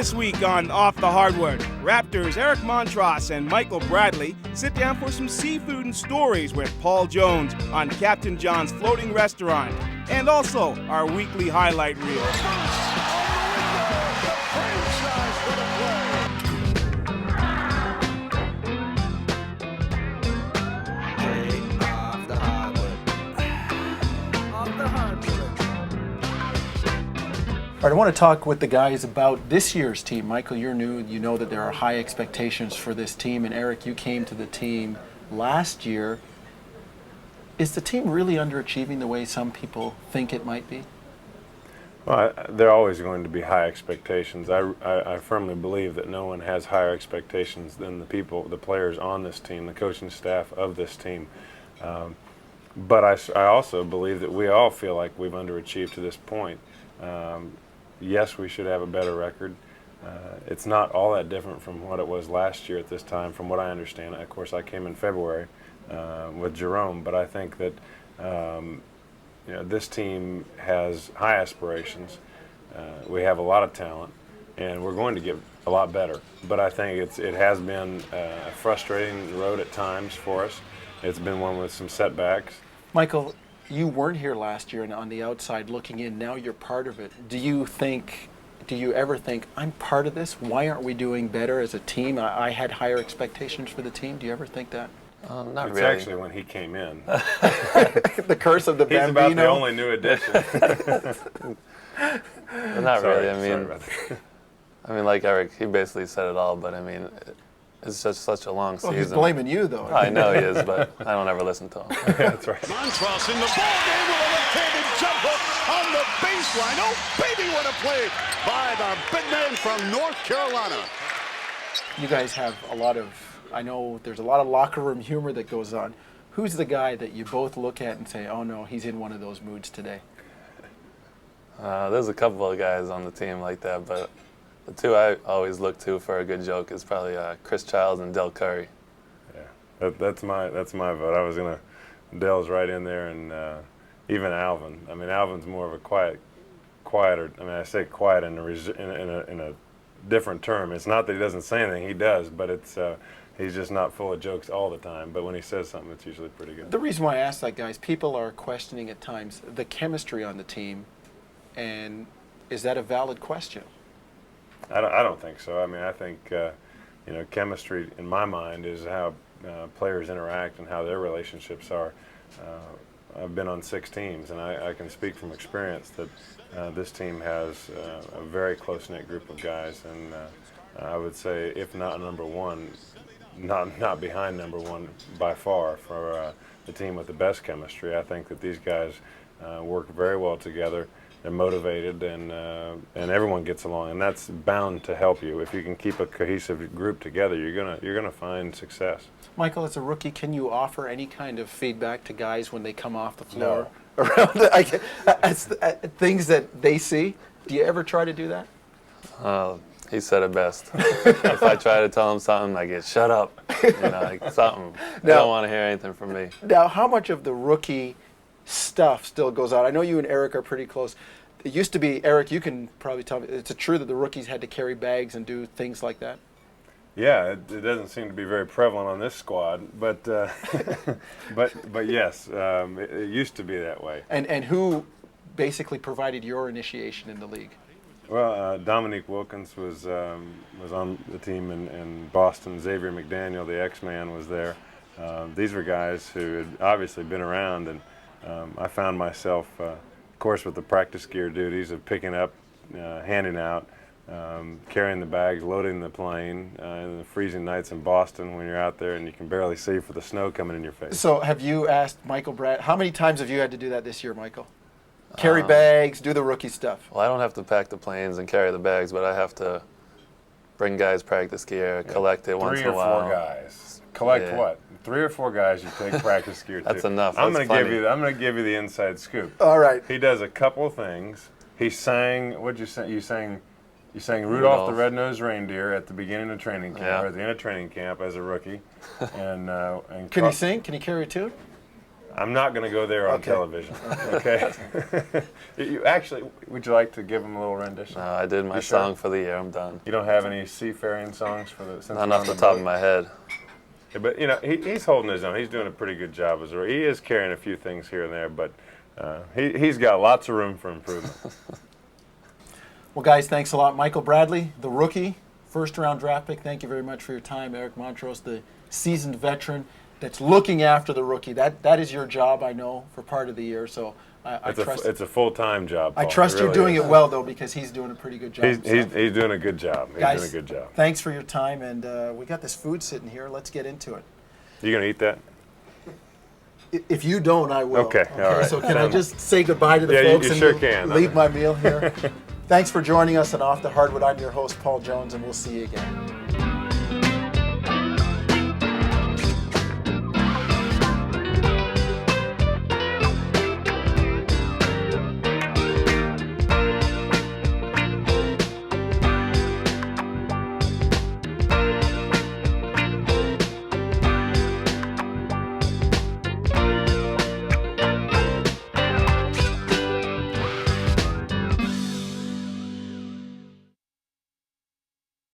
This week on Off the Hardwood, Raptors Eric Montross and Michael Bradley sit down for some seafood and stories with Paul Jones on Captain John's Floating Restaurant, and also our weekly highlight reel. All right, I want to talk with the guys about this year's team. Michael, you're new. You know that there are high expectations for this team. And Eric, you came to the team last year. Is the team really underachieving the way some people think it might be? Well, there are always going to be high expectations. I firmly believe that no one has higher expectations than the players on this team, the coaching staff of this team. But I also believe that we all feel like we've underachieved to this point. Yes, we should have a better record. It's not all that different from what it was last year at this time, from what I understand. Of course, I came in February with Jerome, but I think that this team has high aspirations. We have a lot of talent, and we're going to get a lot better. But I think it has been a frustrating road at times for us. It's been one with some setbacks. Michael, you weren't here last year, and on the outside looking in, now you're part of it. Do you ever think, I'm part of this? Why aren't we doing better as a team? I had higher expectations for the team. Do you ever think that? Not really. It's actually when he came in. The curse of the He's Bambino. about the only new addition. Well, not really. I mean, like Eric, he basically said it all, but I mean, it's just such a long season. Well, he's blaming you, though. I know he is, but I don't ever listen to him. Yeah, that's right. Montross in the ball game with a left-handed jump hook on the baseline. Oh, baby, what a play by the big man from North Carolina. You guys have I know there's a lot of locker room humor that goes on. Who's the guy that you both look at and say, oh no, he's in one of those moods today? There's a couple of guys on the team like that, but the two I always look to for a good joke is probably Chris Childs and Del Curry. Yeah, that's my vote. Dell's right in there, and even Alvin. I mean, Alvin's more of a quieter. I mean, I say quiet in a different term. It's not that he doesn't say anything; he does, but it's he's just not full of jokes all the time. But when he says something, it's usually pretty good. The reason why I ask that, guys, people are questioning at times the chemistry on the team, and is that a valid question? I don't think so. I mean, I think chemistry in my mind is how players interact and how their relationships are. I've been on 6 teams, and I can speak from experience that this team has a very close-knit group of guys, and I would say, if not number one, not behind number one by far for the team with the best chemistry. I think that these guys work very well together. They're motivated, and everyone gets along, and that's bound to help you. If you can keep a cohesive group together, you're gonna find success. Michael, as a rookie, can you offer any kind of feedback to guys when they come off the floor No. around things that they see? Do you ever try to do that? He said it best. If I try to tell him something, I get shut up. Like something. They don't want to hear anything from me. Now, how much of the rookie stuff still goes on? I know you and Eric are pretty close. It used to be, Eric, you can probably tell me, it's true that the rookies had to carry bags and do things like that? Yeah, it doesn't seem to be very prevalent on this squad, but but yes, it used to be that way. And who basically provided your initiation in the league? Well, Dominique Wilkens was on the team in Boston. Xavier McDaniel, the X-Man, was there. These were guys who had obviously been around, and I found myself, of course, with the practice gear duties of picking up, handing out, carrying the bags, loading the plane in the freezing nights in Boston when you're out there and you can barely see for the snow coming in your face. So have you asked Michael Brad, how many times have you had to do that this year, Michael? Carry bags, do the rookie stuff. Well, I don't have to pack the planes and carry the bags, but I have to bring guys practice gear, collect it once in a while. 3 or 4 guys. Collect what? 3 or 4 guys you take practice gear to. That's enough. I'm going to give you the inside scoop. All right. He does a couple of things. He sang. What'd you say? You sang Rudolph the Red-Nosed Reindeer at the beginning of training camp, or at the end of training camp as a rookie. And can he sing? Can he carry a tune? I'm not going to go there on Okay. television. Okay. You actually, would you like to give him a little rendition? No, I did my You sure? song for the year. I'm done. You don't have any seafaring songs for the? Since Not you're off on the top boat? of my head. Yeah, but you know, he's holding his own. He's doing a pretty good job as a rookie. He is carrying a few things here and there, but he's got lots of room for improvement. Well, guys, thanks a lot. Michael Bradley, the rookie, first-round draft pick. Thank you very much for your time. Eric Montross, the seasoned veteran that's looking after the rookie. That is your job, I know, for part of the year. So I trust. It's a full-time job, Paul. I trust you're really doing is. it well, though, because he's doing a pretty good job. He's himself. doing a good job. He's Guys, doing a good job. thanks for your time, and we got this food sitting here. Let's get into it. You gonna eat that? If you don't, I will. Okay, all right. So can I just say goodbye to the Yeah, you folks and sure can. leave my meal here? Thanks for joining us on Off the Hardwood. I'm your host, Paul Jones, and we'll see you again.